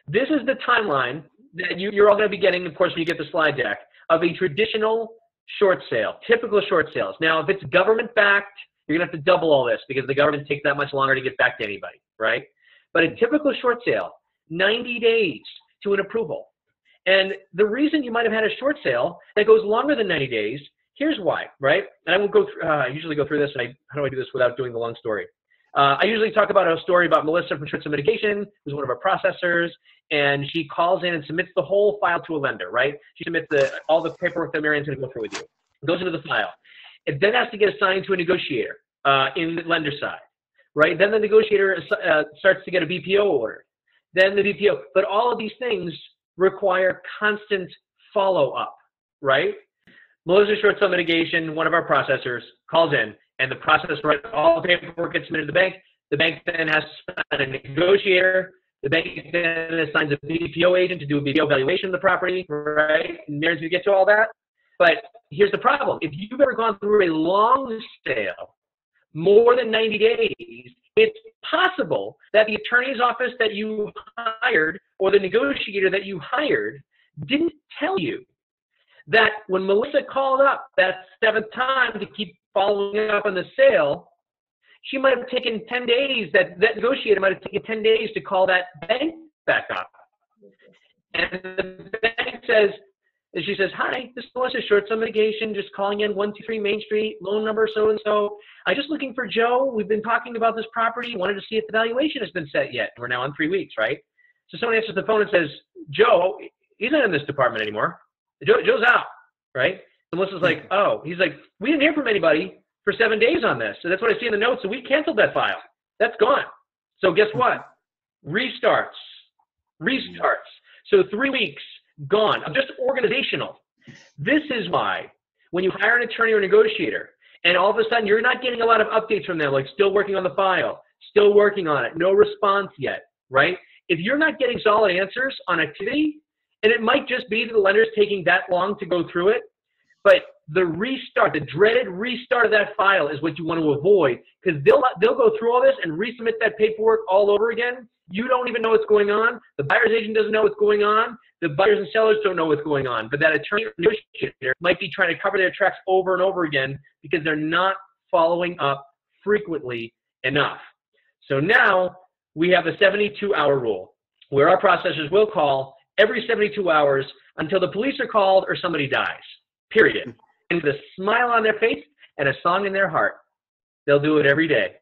This is the timeline that you're all going to be getting, of course, when you get the slide deck, of a traditional short sale, typical short sales. Now, if it's government-backed, you're going to have to double all this because the government takes that much longer to get back to anybody, right? But a typical short sale, 90 days to an approval. And the reason you might have had a short sale that goes longer than 90 days, here's why, right? And I won't go through, I usually go through this, and how do I do this without doing the long story? I usually talk about a story about Melissa from Sale Mitigation, who's one of our processors, and she calls in and submits the whole file to a lender, right? She submits all the paperwork that Marianne's going to go through with you. It goes into the file. It then has to get assigned to a negotiator in the lender side, right? Then the negotiator starts to get a BPO order. Then the BPO, but all of these things require constant follow-up, right? Melissa Short Sale Mitigation, one of our processors, calls in, and the process, right, all the paperwork gets submitted to the bank. The bank then has to assign a negotiator. The bank then assigns a BPO agent to do a BPO valuation of the property, right? And Mary's going to get to all that. But here's the problem. If you've ever gone through a long sale, more than 90 days, it's possible that the attorney's office that you hired or the negotiator that you hired didn't tell you that when Melissa called up that 7th time to keep following up on the sale, she might have taken 10 days, that negotiator might have taken 10 days to call that bank back up. And the bank says, and she says, hi, this is Melissa Short Sale Mitigation, just calling in 123 Main Street, loan number so-and-so. I'm just looking for Joe. We've been talking about this property. Wanted to see if the valuation has been set yet. We're now on 3 weeks, right? So someone answers the phone and says, Joe, he's not in this department anymore. Joe's out, right? And Melissa's like, oh. He's like, we didn't hear from anybody for 7 days on this. So that's what I see in the notes. So we canceled that file. That's gone. So guess what? Restarts. So 3 weeks. Gone. I'm just organizational. This is why when you hire an attorney or negotiator and all of a sudden you're not getting a lot of updates from them, like still working on the file, still working on it, no response yet, right? If you're not getting solid answers on activity, and it might just be that the lender's taking that long to go through it, but the restart, the dreaded restart of that file is what you want to avoid, because they'll go through all this and resubmit that paperwork all over again. You don't even know what's going on. The buyer's agent doesn't know what's going on. The buyers and sellers don't know what's going on. But that attorney or negotiator might be trying to cover their tracks over and over again because they're not following up frequently enough. So now we have a 72-hour rule where our processors will call every 72 hours until the police are called or somebody dies, period. And with a smile on their face and a song in their heart, they'll do it every day.